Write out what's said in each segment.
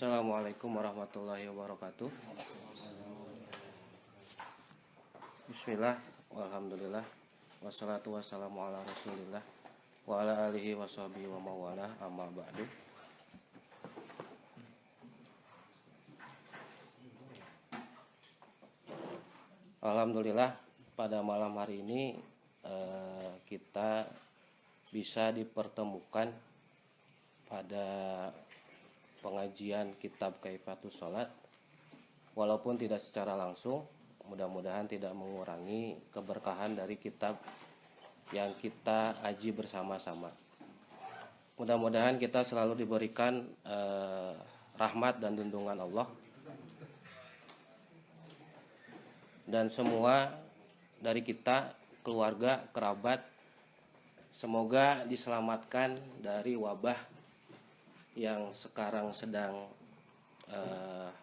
Assalamualaikum warahmatullahi wabarakatuh. Bismillah, walhamdulillah, wassalatu wassalamu ala rasulillah wa ala alihi wa sahbihi wa mawalah, amma ba'du. Alhamdulillah, pada malam hari ini kita bisa dipertemukan pada pengajian kitab Kaifatus Shalat, walaupun tidak secara langsung. Mudah-mudahan tidak mengurangi keberkahan dari kitab yang kita aji bersama-sama. Mudah-mudahan kita selalu diberikan rahmat dan tuntunan Allah, dan semua dari kita, keluarga, kerabat, semoga diselamatkan dari wabah yang sekarang sedang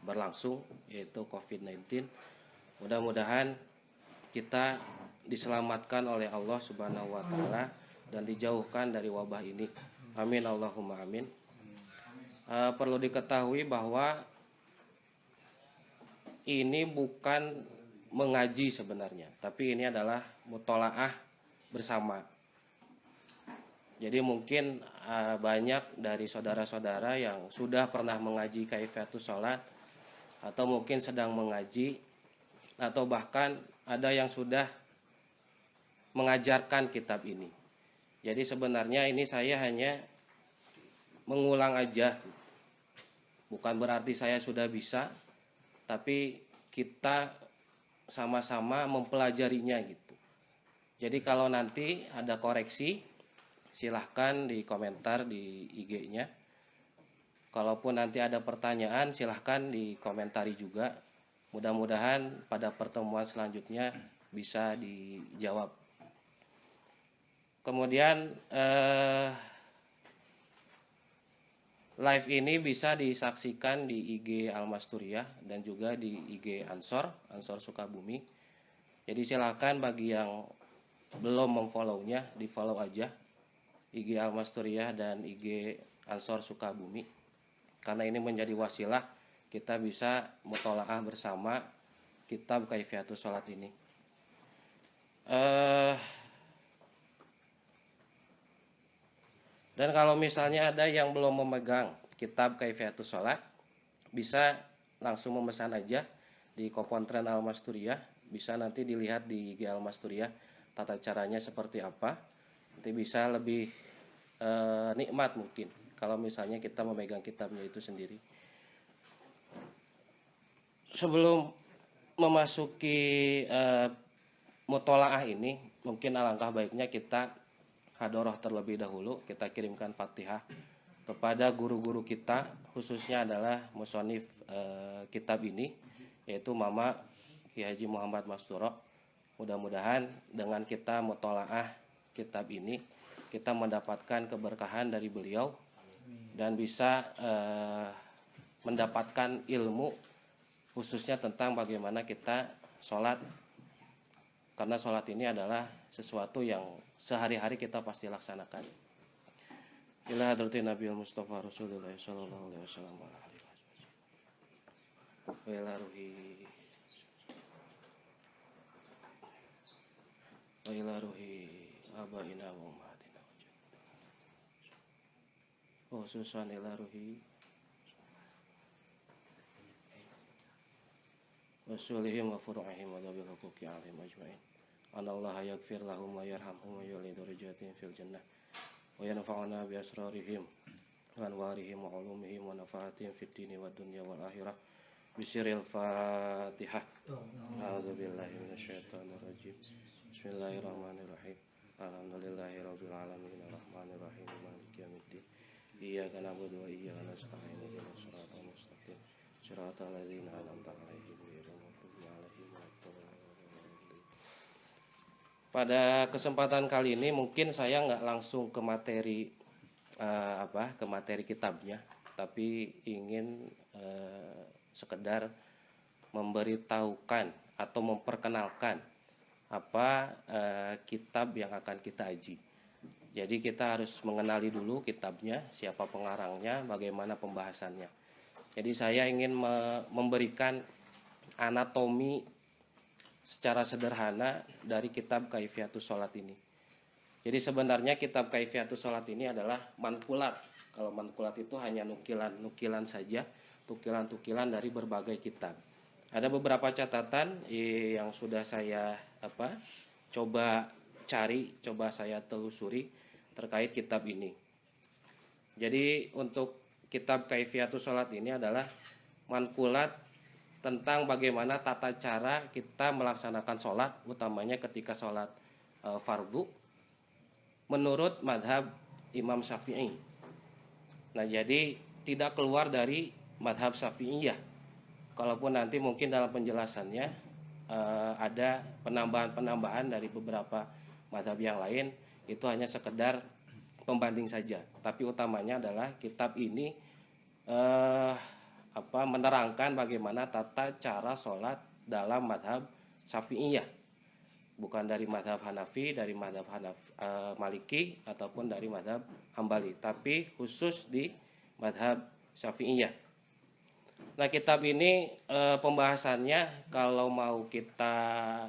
berlangsung, yaitu COVID-19. Mudah-mudahan kita diselamatkan oleh Allah Subhanahu wa Ta'ala dan dijauhkan dari wabah ini. Amin Allahumma amin. Perlu diketahui bahwa ini bukan mengaji sebenarnya, tapi ini adalah mutolaah bersama. Jadi mungkin banyak dari saudara-saudara yang sudah pernah mengaji Kaifatus Shalat, atau mungkin sedang mengaji, atau bahkan ada yang sudah mengajarkan kitab ini. Jadi sebenarnya ini saya hanya mengulang aja, bukan berarti saya sudah bisa, tapi kita sama-sama mempelajarinya gitu. Jadi kalau nanti ada koreksi, silahkan di komentar di IG-nya. Kalaupun nanti ada pertanyaan, silahkan dikomentari juga. Mudah-mudahan pada pertemuan selanjutnya bisa dijawab. Kemudian live ini bisa disaksikan di IG Al-Masturiah dan juga di IG Ansor Sukabumi. Jadi silahkan bagi yang belum memfollow-nya, di-follow aja IG Al-Masturiah dan IG Ansor Sukabumi, karena ini menjadi wasilah kita bisa mutolaah bersama kitab Kaifatus Shalat ini. Dan kalau misalnya ada yang belum memegang kitab Kaifatus Shalat, bisa langsung memesan aja di Kopontren Al-Masturiah. Bisa nanti dilihat di IG Al-Masturiah tata caranya seperti apa. Nanti bisa lebih nikmat mungkin kalau misalnya kita memegang kitabnya itu sendiri. Sebelum memasuki mutolaah ini, mungkin alangkah baiknya kita hadoroh terlebih dahulu. Kita kirimkan Fatihah kepada guru-guru kita, khususnya adalah musonif kitab ini, yaitu Mama Ki Haji Muhammad Masturo. Mudah-mudahan dengan kita mutolaah kitab ini, kita mendapatkan keberkahan dari beliau dan bisa mendapatkan ilmu khususnya tentang bagaimana kita sholat, karena sholat ini adalah sesuatu yang sehari-hari kita pasti laksanakan. Ila hadratin Nabi Mustafa Rasulullah sallallahu alaihi wasallam wa ila ruhi wa ila ruhi abaina wa ummatina khususan ila ruhi wasulihim wa furu'ihim wa dhabil huquqi alaihim ajma'in. Anallaha yaghfir lahum wa yarhamhum wa yuli darajatin fil jannah wa yanfa'una bi asrarihim wa anwarihim wa ulumihim wa nafaatihim fid dini wad dunya wal akhirah. Bisiril Fatihah. A'udzu billahi minasyaitonir rajim. Bismillahirrahmanirrahim. Alhamdulillahirabbil alamin arrahmanir rahim maliki yaumiddin. Iyyaka na'budu wa iyyaka nasta'in ihdinas siratal mustaqim siratal ladzina an'amta 'alaihim ghairil maghdubi 'alaihim waladdallin. Pada kesempatan kali ini mungkin saya nggak langsung ke materi ke materi kitabnya, tapi ingin sekedar memberitahukan atau memperkenalkan apa kitab yang akan kita aji. Jadi kita harus mengenali dulu kitabnya, siapa pengarangnya, bagaimana pembahasannya. Jadi saya ingin memberikan anatomi secara sederhana dari kitab Kaifiatus Sholat ini. Jadi sebenarnya kitab Kaifiatus Sholat ini adalah mankulat. Kalau mankulat itu hanya nukilan saja, tukilan-tukilan dari berbagai kitab. Ada beberapa catatan yang sudah saya coba cari, coba saya telusuri terkait kitab ini. Jadi untuk kitab Kaifiatus Sholat ini adalah mankulat tentang bagaimana tata cara kita melaksanakan sholat, utamanya ketika sholat fardu menurut madhab Imam Syafi'i. Nah, jadi tidak keluar dari madhab Syafi'iyah. Kalaupun nanti mungkin dalam penjelasannya ada penambahan-penambahan dari beberapa madhab yang lain, itu hanya sekedar pembanding saja. Tapi utamanya adalah kitab ini menerangkan bagaimana tata cara sholat dalam madhab Syafi'iyah, bukan dari madhab Hanafi, dari madhab Maliki ataupun dari madhab Hambali, tapi khusus di madhab Syafi'iyah. Nah, kitab ini pembahasannya kalau mau kita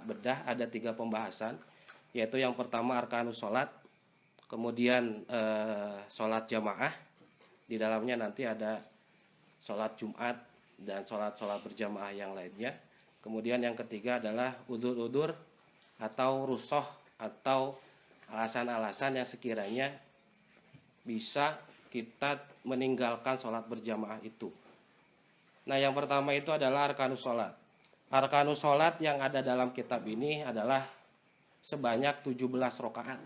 bedah ada 3 pembahasan, yaitu yang pertama arkanus sholat, kemudian sholat jamaah, di dalamnya nanti ada sholat Jumat dan sholat berjamaah yang lainnya. Kemudian yang ketiga adalah udur-udur atau rusoh atau alasan-alasan yang sekiranya bisa kita meninggalkan sholat berjamaah itu. Nah, yang pertama itu adalah arkanus sholat. Arkanus sholat yang ada dalam kitab ini adalah sebanyak 17 rakaat.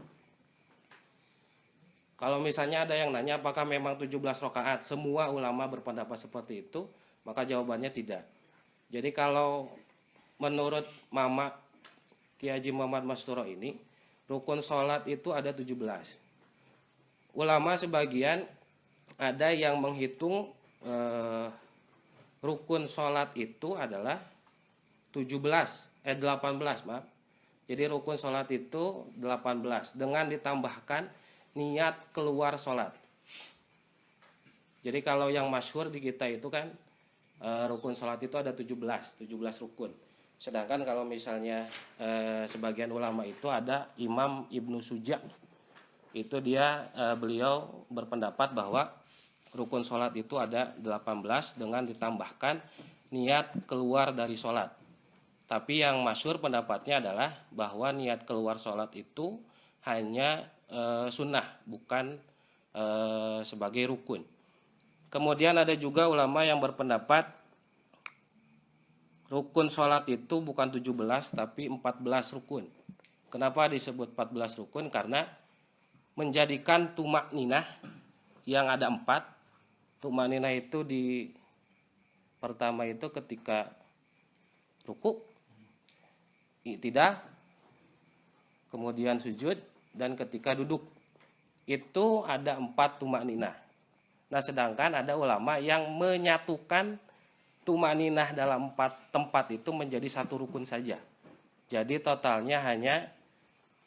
Kalau misalnya ada yang nanya apakah memang 17 rakaat, semua ulama berpendapat seperti itu, maka jawabannya tidak. Jadi kalau menurut Mama Kiai Haji Muhammad Masturo ini, rukun sholat itu ada 17. Ulama sebagian ada yang menghitung rukun sholat itu adalah 18, maaf. Jadi rukun sholat itu 18 dengan ditambahkan niat keluar sholat. Jadi kalau yang masyhur di kita itu kan rukun sholat itu ada 17 rukun. Sedangkan kalau misalnya sebagian ulama itu ada Imam Ibnu Suja, itu beliau berpendapat bahwa rukun sholat itu ada 18 dengan ditambahkan niat keluar dari sholat. Tapi yang masyhur pendapatnya adalah bahwa niat keluar sholat itu hanya sunnah, bukan sebagai rukun. Kemudian ada juga ulama yang berpendapat rukun sholat itu bukan 17 tapi 14 rukun. Kenapa disebut 14 rukun? Karena menjadikan tumak ninah yang ada 4. Tumak ninah itu di pertama itu ketika ruku, i'tidal, kemudian sujud, dan ketika duduk. Itu ada 4 tumak ninah. Nah, sedangkan ada ulama yang menyatukan tumak ninah dalam 4 tempat itu menjadi 1 rukun saja. Jadi totalnya hanya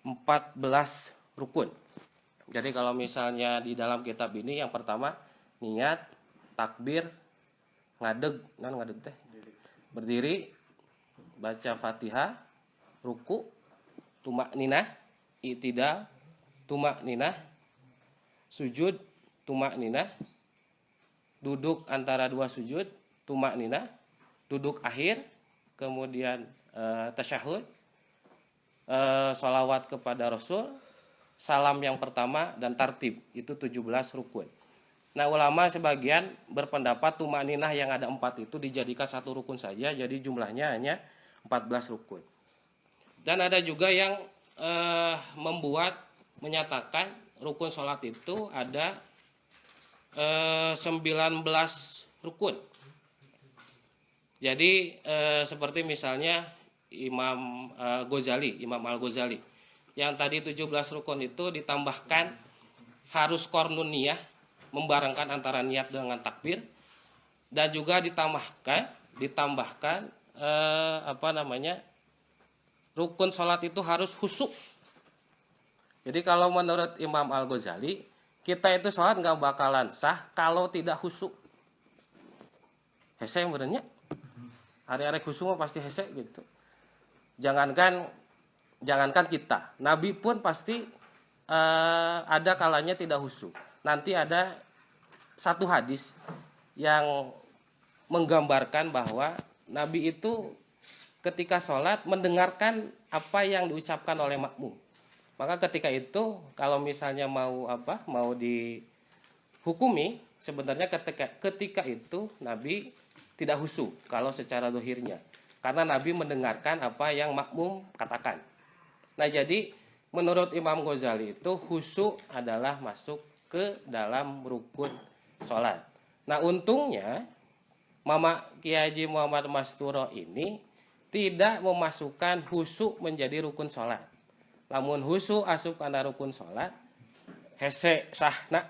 14 rukun. Jadi kalau misalnya di dalam kitab ini yang pertama niat, takbir, ngadeg teh, berdiri, baca Fatihah, ruku, tumak ninah, i'tidal, tumak ninah, sujud, tumak ninah, duduk antara 2 sujud, tumak ninah, duduk akhir, kemudian tasyahud, sholawat kepada Rasul, salam yang pertama, dan tartib. Itu 17 rukun. Nah, ulama sebagian berpendapat tumak ninah yang ada 4 itu dijadikan 1 rukun saja, jadi jumlahnya hanya 14 rukun. Dan ada juga yang menyatakan rukun sholat itu ada 19 rukun. Jadi seperti misalnya Imam Al-Ghazali yang tadi 17 rukun itu ditambahkan harus kornun niyah, membarengkan antara niat dengan takbir, dan juga ditambahkan rukun sholat itu harus khusyuk. Jadi kalau menurut Imam Al-Ghazali, kita itu sholat nggak bakalan sah kalau tidak khusyuk. hese benernya. Hari-hari khusyuk pasti hese gitu. Jangankan kita, Nabi pun pasti ada kalanya tidak khusyuk. Nanti ada satu hadis yang menggambarkan bahwa Nabi itu ketika sholat mendengarkan apa yang diucapkan oleh makmum. Maka ketika itu kalau misalnya mau dihukumi, sebenarnya ketika itu Nabi tidak khusyuk kalau secara dohirnya, karena Nabi mendengarkan apa yang makmum katakan. Nah jadi menurut Imam Ghazali itu khusyuk adalah masuk ke dalam rukun sholat. Nah untungnya Mama Kiai Haji Muhammad Masturo ini tidak memasukkan khusyuk menjadi rukun sholat. Lamun khusyuk asup kana rukun sholat, hese sahna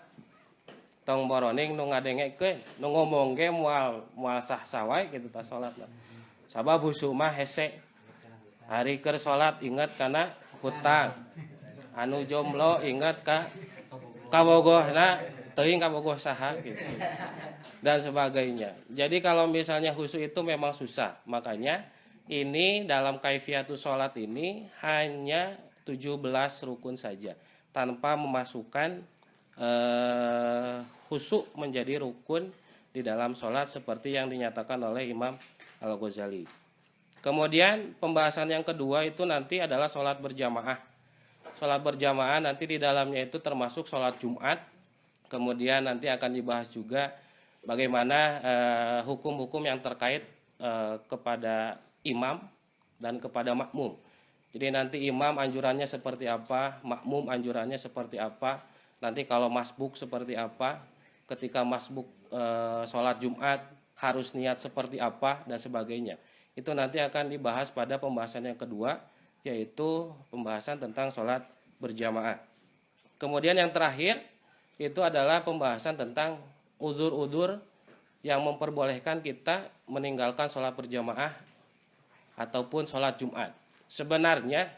tong boroning nu ngadengekeun, nu ngomong ge moal sah wae kitu ta salatna. Sabab khusyuk mah hese. Hari keur salat ingat kana hutang. Anu jomblo ingat ka kabogohna, teuing kabogoh saha gitu. Dan sebagainya. Jadi kalau misalnya khusyuk itu memang susah. Makanya ini dalam kaifiatus salat ini hanya 17 rukun saja tanpa memasukkan khusyuk menjadi rukun di dalam sholat seperti yang dinyatakan oleh Imam Al-Ghazali. Kemudian pembahasan yang kedua itu nanti adalah sholat berjamaah. Sholat berjamaah nanti di dalamnya itu termasuk sholat Jumat. Kemudian nanti akan dibahas juga bagaimana hukum-hukum yang terkait kepada imam dan kepada makmum. Jadi nanti imam anjurannya seperti apa, makmum anjurannya seperti apa, nanti kalau masbuk seperti apa, ketika masbuk sholat Jumat harus niat seperti apa dan sebagainya. Itu nanti akan dibahas pada pembahasan yang kedua, yaitu pembahasan tentang sholat berjamaah. Kemudian yang terakhir itu adalah pembahasan tentang udzur-udzur yang memperbolehkan kita meninggalkan sholat berjamaah ataupun sholat Jumat. Sebenarnya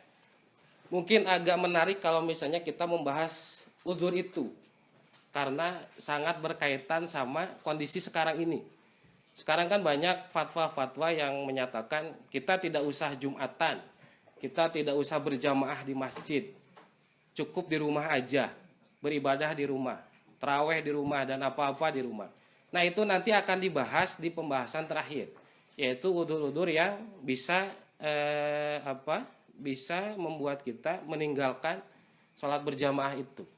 mungkin agak menarik kalau misalnya kita membahas udzur itu, karena sangat berkaitan sama kondisi sekarang ini. Sekarang kan banyak fatwa-fatwa yang menyatakan kita tidak usah Jumatan, kita tidak usah berjamaah di masjid, cukup di rumah aja, beribadah di rumah, taraweh di rumah dan apa-apa di rumah. Nah itu nanti akan dibahas di pembahasan terakhir, yaitu udzur-udzur yang bisa membuat kita meninggalkan sholat berjamaah itu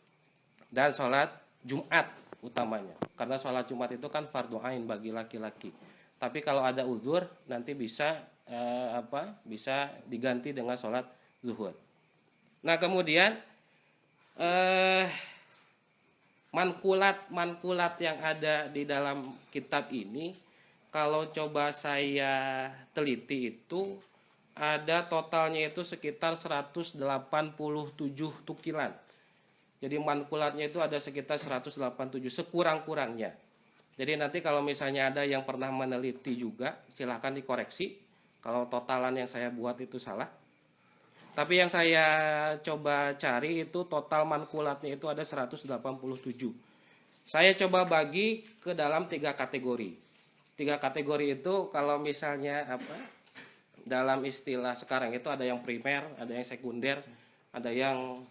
dan sholat Jumat utamanya, karena sholat Jumat itu kan fardu ain bagi laki-laki. Tapi kalau ada udzur nanti bisa diganti dengan sholat zuhur. Nah kemudian mankulat yang ada di dalam kitab ini, kalau coba saya teliti itu ada totalnya itu sekitar 187 tukilan. Jadi mankulatnya itu ada sekitar 187 sekurang-kurangnya. Jadi nanti kalau misalnya ada yang pernah meneliti juga silahkan dikoreksi kalau totalan yang saya buat itu salah. Tapi yang saya coba cari itu total mankulatnya itu ada 187. Saya coba bagi ke dalam 3 kategori. 3 kategori itu kalau misalnya dalam istilah sekarang itu ada yang primer, ada yang sekunder, ada yang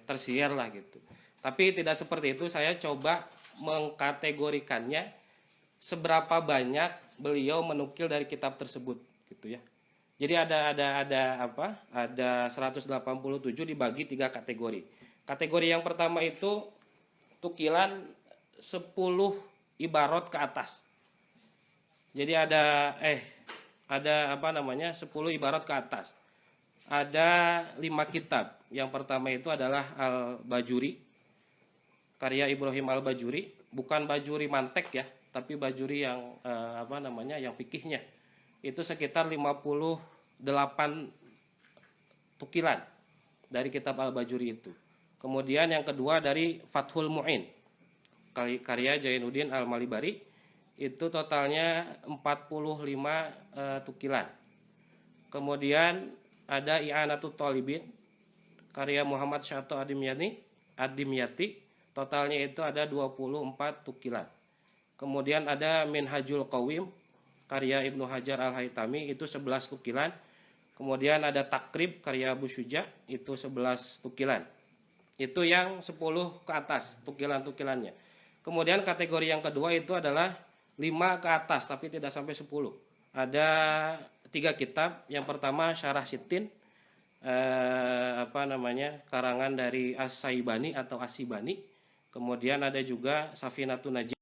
tersier lah gitu. Tapi tidak seperti itu, saya coba mengkategorikannya seberapa banyak beliau menukil dari kitab tersebut gitu ya. Jadi ada 187 dibagi 3 kategori. Kategori yang pertama itu tukilan 10 ibarat ke atas. Jadi ada 10 ibarat ke atas. Ada 5 kitab. Yang pertama itu adalah Al-Bajuri, karya Ibrahim Al-Bajuri, bukan Bajuri mantek ya, tapi Bajuri yang yang fikihnya. Itu sekitar 58 tukilan dari kitab Al-Bajuri itu. Kemudian yang kedua dari Fathul Mu'in, karya Jainuddin Al-Malibari, itu totalnya 45 tukilan. Kemudian ada I'anatut Thalibin, karya Muhammad Syato Ad-Dimyati, totalnya itu ada 24 tukilan. Kemudian ada Minhajul Qawim, karya Ibnu Hajar Al-Haytami itu 11 tukilan. Kemudian ada Takrib karya Abu Syuja itu 11 tukilan. Itu yang 10 ke atas tukilan-tukilannya. Kemudian kategori yang kedua itu adalah 5 ke atas tapi tidak sampai 10. Ada 3 kitab. Yang pertama Syarah Sittin, karangan dari As-Saibani atau As-Sibani. Kemudian ada juga Safinatun Najih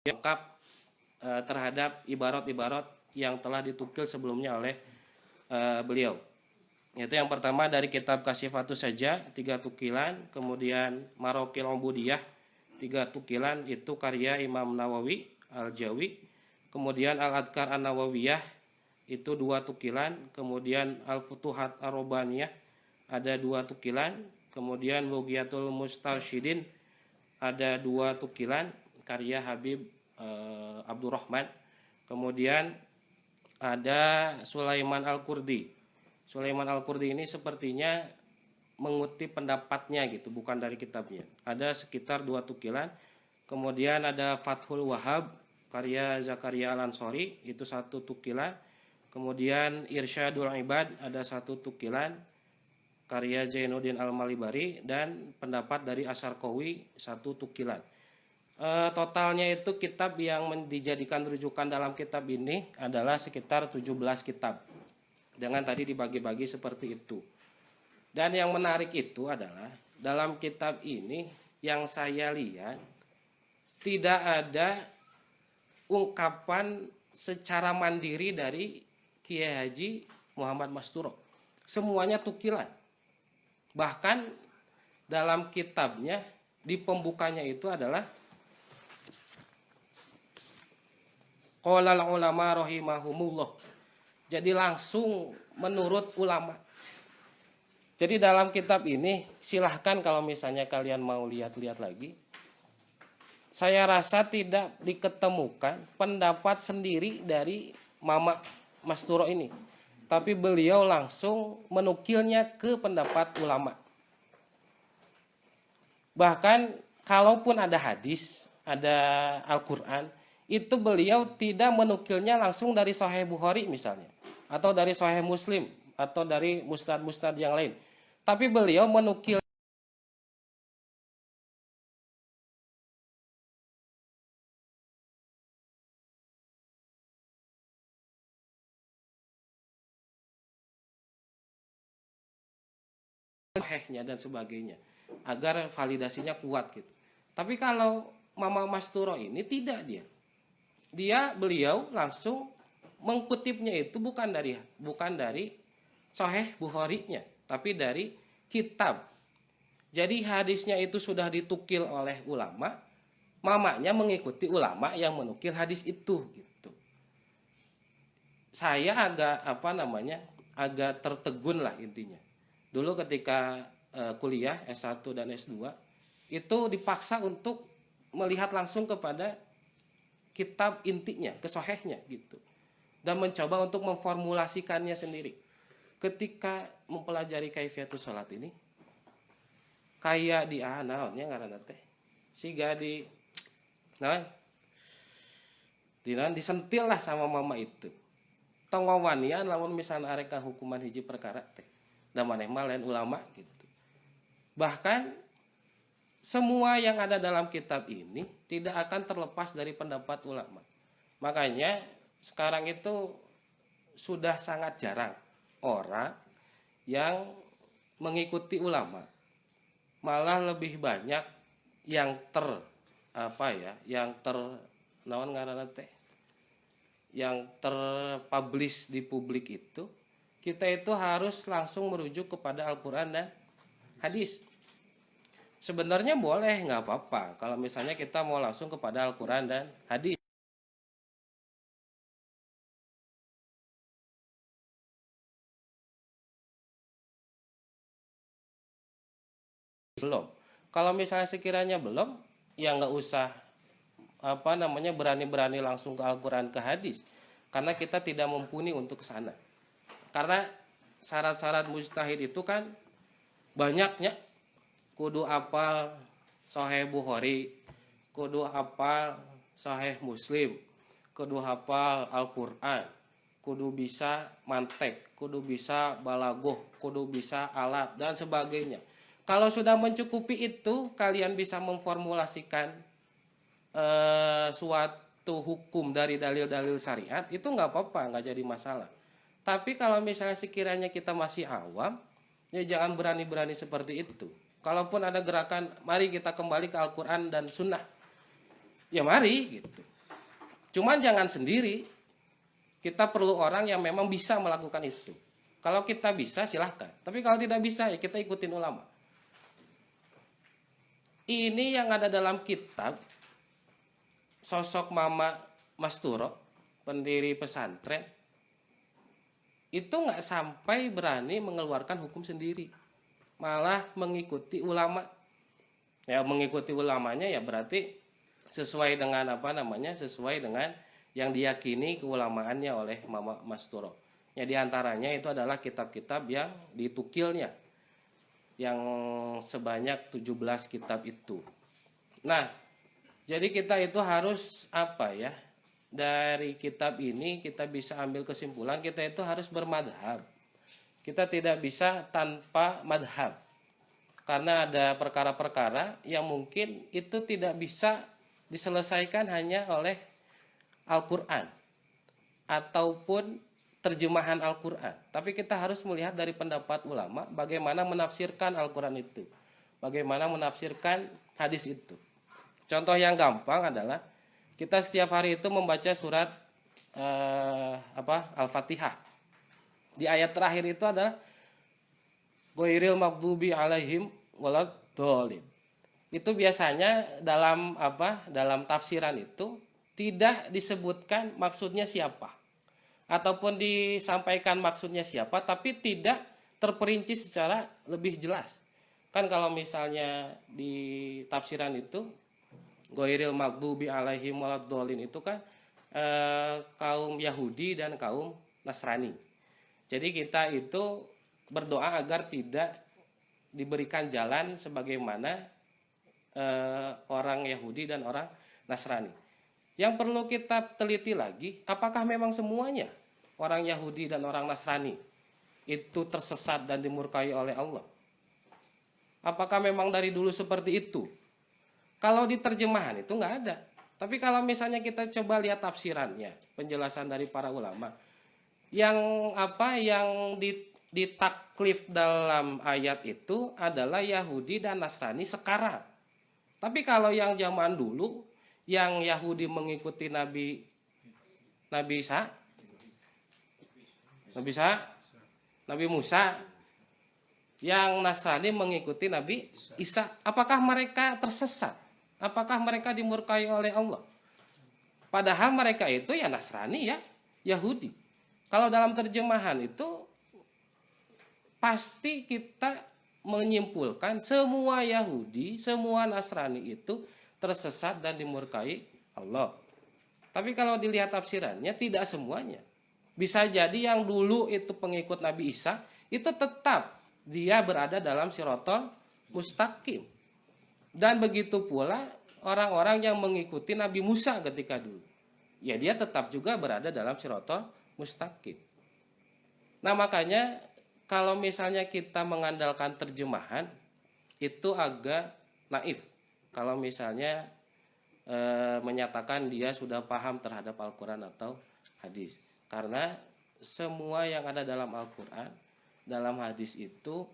lengkap terhadap ibarat-ibarat yang telah ditukil sebelumnya oleh beliau. Itu yang pertama dari kitab Kasyifatus Saja 3 tukilan, kemudian Marokil Ubudiyah 3 tukilan itu karya Imam Nawawi Al-Jawi, kemudian Al-Adkar An-Nawawiyah itu 2 tukilan, kemudian Al-Futuhat Ar-Robaniyah ada 2 tukilan, kemudian Bughiyatul Mustarsyidin ada 2 tukilan karya Habib Abdurrahman. Kemudian ada Sulaiman Al-Qurdi. Sulaiman Al-Qurdi ini sepertinya mengutip pendapatnya gitu, bukan dari kitabnya. Ada sekitar 2 tukilan. Kemudian ada Fathul Wahhab karya Zakaria Al-Ansori itu 1 tukilan. Kemudian Irsyadul Ibad ada 1 tukilan karya Zainuddin Al-Malibari, dan pendapat dari Asy-Syarqawi 1 tukilan. Totalnya itu kitab yang dijadikan rujukan dalam kitab ini adalah sekitar 17 kitab. Dengan tadi dibagi-bagi seperti itu. Dan yang menarik itu adalah dalam kitab ini yang saya lihat tidak ada ungkapan secara mandiri dari Kiai Haji Muhammad Masturo. Semuanya tukilan. Bahkan dalam kitabnya di pembukanya itu adalah Qolal ulama rahimahumullah. Jadi langsung menurut ulama. Jadi dalam kitab ini silahkan kalau misalnya kalian mau lihat-lihat lagi. Saya rasa tidak diketemukan pendapat sendiri dari Mama Masturo ini. Tapi beliau langsung menukilnya ke pendapat ulama. Bahkan kalaupun ada hadis, ada Al-Quran, itu beliau tidak menukilnya langsung dari Sahih Bukhari misalnya, atau dari Sahih Muslim, atau dari musnad-musnad yang lain. Tapi beliau menukil sahihnya dan sebagainya, agar validasinya kuat gitu. Tapi kalau Mama Masturo ini tidak, beliau langsung mengkutipnya itu bukan dari Sahih Bukhari-nya, tapi dari kitab. Jadi hadisnya itu sudah ditukil oleh ulama, mamanya mengikuti ulama yang menukil hadis itu gitu. Saya agak tertegun lah intinya. Dulu ketika kuliah S1 dan S2 itu dipaksa untuk melihat langsung kepada kitab intinya, kesohehnya gitu. Dan mencoba untuk memformulasikannya sendiri. Ketika mempelajari kaifiatus salat ini, kayak di naonnya ngaranna teh. Siga disentil lah sama mama itu. Tongowanian lamun misalnya areka hukuman hiji perkara teh. Da maneh mah lain ulama gitu. Bahkan semua yang ada dalam kitab ini tidak akan terlepas dari pendapat ulama. Makanya sekarang itu sudah sangat jarang orang yang mengikuti ulama. Malah lebih banyak yang terpublish di publik itu. Kita itu harus langsung merujuk kepada Al-Quran dan hadis. Sebenarnya boleh, nggak apa-apa kalau misalnya kita mau langsung kepada Al-Quran dan hadis. Belum. Kalau misalnya sekiranya belum, ya nggak usah berani-berani langsung ke Al-Quran ke hadis, karena kita tidak mumpuni untuk ke sana. Karena syarat-syarat mujtahid itu kan banyaknya. Kudu apal Sahih Bukhari, kudu hafal Sahih Muslim, kudu hafal Al-Qur'an, kudu bisa mantek, kudu bisa balagoh, kudu bisa alat dan sebagainya. Kalau sudah mencukupi itu, kalian bisa memformulasikan suatu hukum dari dalil-dalil syariat, itu nggak apa-apa, nggak jadi masalah. Tapi kalau misalnya sekiranya kita masih awam, ya jangan berani-berani seperti itu. Kalaupun ada gerakan, mari kita kembali ke Al-Quran dan Sunnah. Ya mari gitu. Cuman jangan sendiri. Kita perlu orang yang memang bisa melakukan itu. Kalau kita bisa silahkan. Tapi kalau tidak bisa ya kita ikutin ulama. Ini yang ada dalam kitab sosok Mama Masturo, pendiri pesantren, itu nggak sampai berani mengeluarkan hukum sendiri. Malah mengikuti ulama. Ya mengikuti ulamanya ya berarti sesuai dengan sesuai dengan yang diyakini keulamaannya oleh Mama Masturo. Ya diantaranya itu adalah kitab-kitab yang ditukilnya, yang sebanyak 17 kitab itu. Nah, jadi kita itu harus dari kitab ini kita bisa ambil kesimpulan kita itu harus bermadhab. Kita tidak bisa tanpa madhab. Karena ada perkara-perkara yang mungkin itu tidak bisa diselesaikan hanya oleh Al-Quran. Ataupun terjemahan Al-Quran. Tapi kita harus melihat dari pendapat ulama bagaimana menafsirkan Al-Quran itu. Bagaimana menafsirkan hadis itu. Contoh yang gampang adalah kita setiap hari itu membaca surat Al-Fatihah. Di ayat terakhir itu adalah ghairil maghdubi alaihim waladdallin. Itu biasanya dalam tafsiran itu tidak disebutkan maksudnya siapa ataupun disampaikan maksudnya siapa tapi tidak terperinci secara lebih jelas. Kan kalau misalnya di tafsiran itu ghairil maghdubi alaihim waladdallin itu kan kaum Yahudi dan kaum Nasrani. Jadi kita itu berdoa agar tidak diberikan jalan sebagaimana orang Yahudi dan orang Nasrani. Yang perlu kita teliti lagi, apakah memang semuanya orang Yahudi dan orang Nasrani itu tersesat dan dimurkai oleh Allah? Apakah memang dari dulu seperti itu? Kalau di terjemahan itu nggak ada. Tapi kalau misalnya kita coba lihat tafsirannya, penjelasan dari para ulama, yang ditaklif dalam ayat itu adalah Yahudi dan Nasrani sekarang. Tapi kalau yang zaman dulu, yang Yahudi mengikuti Nabi Musa, yang Nasrani mengikuti Nabi Isa, apakah mereka tersesat? Apakah mereka dimurkai oleh Allah? Padahal mereka itu ya Nasrani ya Yahudi. Kalau dalam terjemahan itu pasti kita menyimpulkan semua Yahudi, semua Nasrani itu tersesat dan dimurkai Allah. Tapi kalau dilihat tafsirannya tidak semuanya. Bisa jadi yang dulu itu pengikut Nabi Isa itu tetap dia berada dalam Shiratal Mustaqim. Dan begitu pula orang-orang yang mengikuti Nabi Musa ketika dulu. Ya dia tetap juga berada dalam Shiratal Mustaqim. Nah makanya kalau misalnya kita mengandalkan terjemahan itu agak naif. Kalau misalnya menyatakan dia sudah paham terhadap Al-Quran atau hadis. Karena semua yang ada dalam Al-Quran, dalam hadis itu,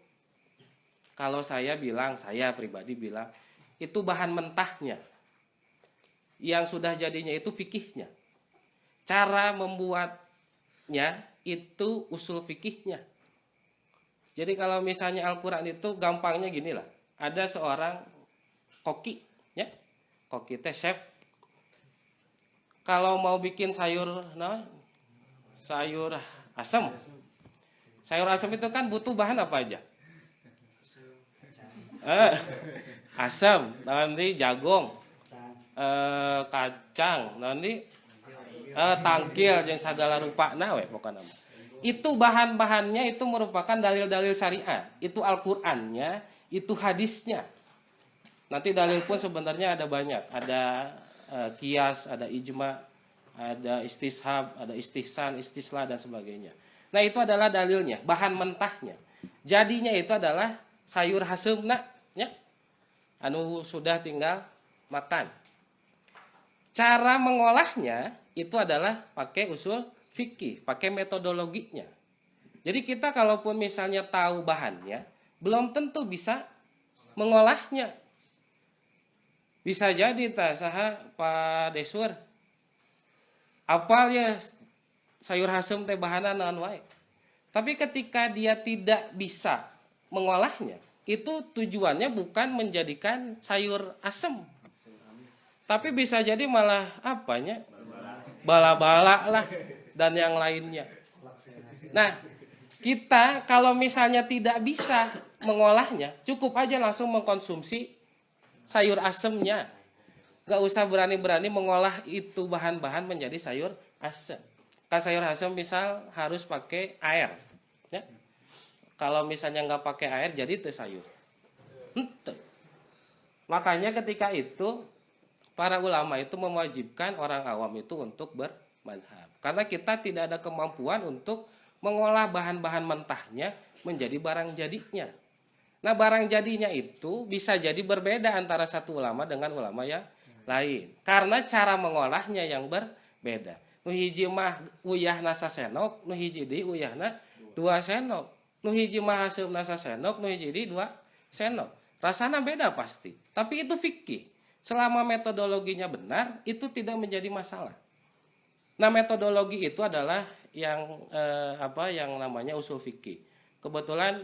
kalau saya pribadi bilang, itu bahan mentahnya. Yang sudah jadinya itu fikihnya. Cara membuatnya itu usul fikihnya. Jadi kalau misalnya Al-Quran itu gampangnya gini lah. Ada seorang koki, ya, koki teh chef. Kalau mau bikin sayur asam. Sayur asam itu kan butuh bahan apa aja? Asam, nanti jagung, kacang, nanti tangkil yang segala rupa we pokoknya. Itu bahan-bahannya itu merupakan dalil-dalil syariat. Itu Al-Qur'annya, itu hadisnya. Nanti dalil pun sebenarnya ada banyak. Ada qiyas, ada ijma, ada istishab, ada istihsan, istislah dan sebagainya. Nah, itu adalah dalilnya, bahan mentahnya. Jadinya itu adalah sayur haseumna, ya. Anu sudah tinggal makan. Cara mengolahnya itu adalah pakai usul fikih, pakai metodologinya. Jadi kita kalaupun misalnya tahu bahannya, belum tentu bisa mengolahnya. Bisa jadi saha Pak Desur apal ya sayur haseum teh bahanna naon wae. Tapi ketika dia tidak bisa mengolahnya, itu tujuannya bukan menjadikan sayur asem. Tapi bisa jadi malah apanya? Bala-bala lah dan yang lainnya. Nah, kita kalau misalnya tidak bisa mengolahnya, cukup aja langsung mengkonsumsi sayur asemnya. Gak usah berani-berani mengolah itu bahan-bahan menjadi sayur asem. Kalau sayur asem misal harus pakai air. Ya. Kalau misalnya nggak pakai air jadi itu sayur. Makanya ketika itu para ulama itu mewajibkan orang awam itu untuk bermadhab. Karena kita tidak ada kemampuan untuk mengolah bahan-bahan mentahnya menjadi barang jadinya. Nah, barang jadinya itu bisa jadi berbeda antara satu ulama dengan ulama yang lain. Karena cara mengolahnya yang berbeda. Nu hiji mah uyahna sasenok, nu hiji di uyahna 2 sendok. Nu hiji mah haseumna sasenok, nu hiji di 2 sendok. Rasana beda pasti. Tapi itu fikih. Selama metodologinya benar, itu tidak menjadi masalah. Nah, metodologi itu adalah yang yang namanya usul fikih. Kebetulan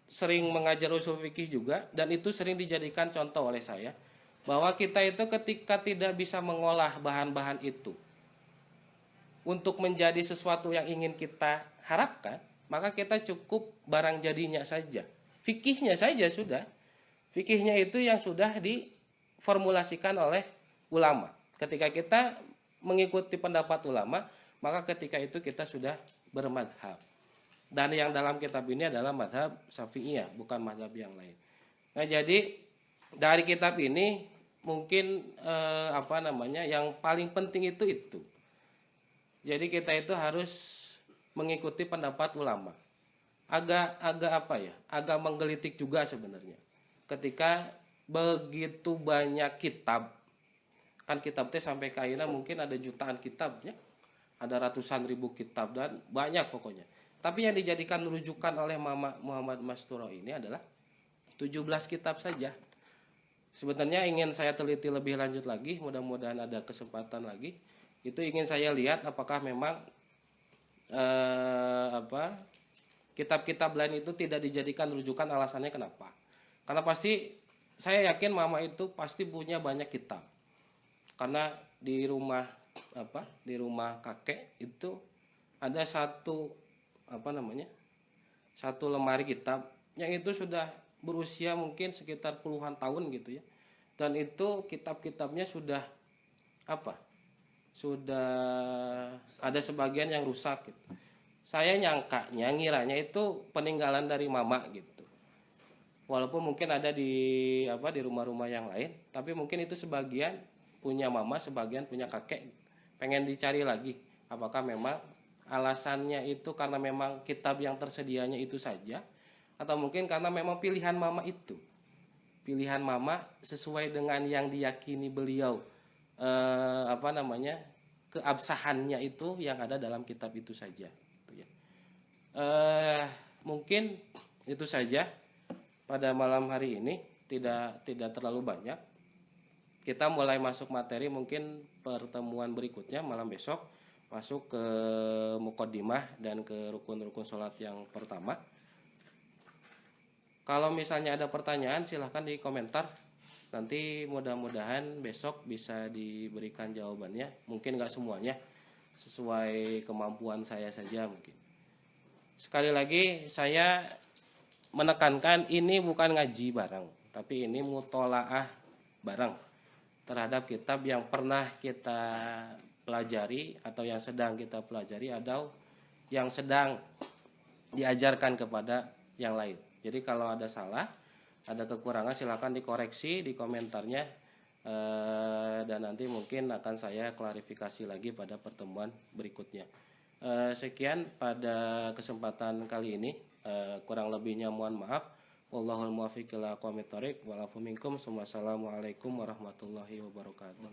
sering mengajar usul fikih juga dan itu sering dijadikan contoh oleh saya bahwa kita itu ketika tidak bisa mengolah bahan-bahan itu untuk menjadi sesuatu yang ingin kita harapkan, maka kita cukup barang jadinya saja. Fikihnya saja sudah. Fikihnya itu yang sudah diformulasikan oleh ulama. Ketika kita mengikuti pendapat ulama, maka ketika itu kita sudah bermadhab. Dan yang dalam kitab ini adalah madhab Syafi'iyah, bukan madhab yang lain. Nah, jadi dari kitab ini mungkin yang paling penting itu. Jadi kita itu harus mengikuti pendapat ulama. Agak menggelitik juga sebenarnya. Ketika begitu banyak kitab, kan kitab teh sampai ke ayeuna mungkin ada jutaan kitabnya, ada ratusan ribu kitab dan banyak pokoknya. Tapi yang dijadikan rujukan oleh Muhammad Masturo ini adalah 17 kitab saja. Sebenarnya ingin saya teliti lebih lanjut lagi, mudah-mudahan ada kesempatan lagi. Itu ingin saya lihat apakah memang kitab-kitab lain itu tidak dijadikan rujukan, alasannya kenapa. Karena pasti saya yakin mama itu pasti punya banyak kitab. Karena di rumah kakek itu ada satu lemari kitab yang itu sudah berusia mungkin sekitar puluhan tahun gitu ya. Dan itu kitab-kitabnya sudah ada sebagian yang rusak gitu. Saya ngiranya itu peninggalan dari mama gitu. Walaupun mungkin ada di rumah-rumah yang lain, tapi mungkin itu sebagian punya mama, sebagian punya kakek. Pengen dicari lagi apakah memang alasannya itu karena memang kitab yang tersedianya itu saja, atau mungkin karena memang pilihan mama itu. Pilihan mama sesuai dengan yang diyakini beliau keabsahannya itu yang ada dalam kitab itu saja. Mungkin itu saja pada malam hari ini, tidak terlalu banyak. Kita mulai masuk materi mungkin pertemuan berikutnya malam besok, masuk ke muqaddimah dan ke rukun-rukun sholat yang pertama. Kalau misalnya ada pertanyaan silahkan di komentar. Nanti mudah-mudahan besok bisa diberikan jawabannya. Mungkin gak semuanya, sesuai kemampuan saya saja mungkin. Sekali lagi saya menekankan ini bukan ngaji bareng, tapi ini mutolaah bareng terhadap kitab yang pernah kita pelajari atau yang sedang kita pelajari atau yang sedang diajarkan kepada yang lain. Jadi kalau ada salah, ada kekurangan, silakan dikoreksi di komentarnya, dan nanti mungkin akan saya klarifikasi lagi pada pertemuan berikutnya. Sekian pada kesempatan kali ini, kurang lebihnya mohon maaf. Wallahul muwaffiq ila aqwamit thoriq wal afu minkum. Wassalamualaikum warahmatullahi wabarakatuh.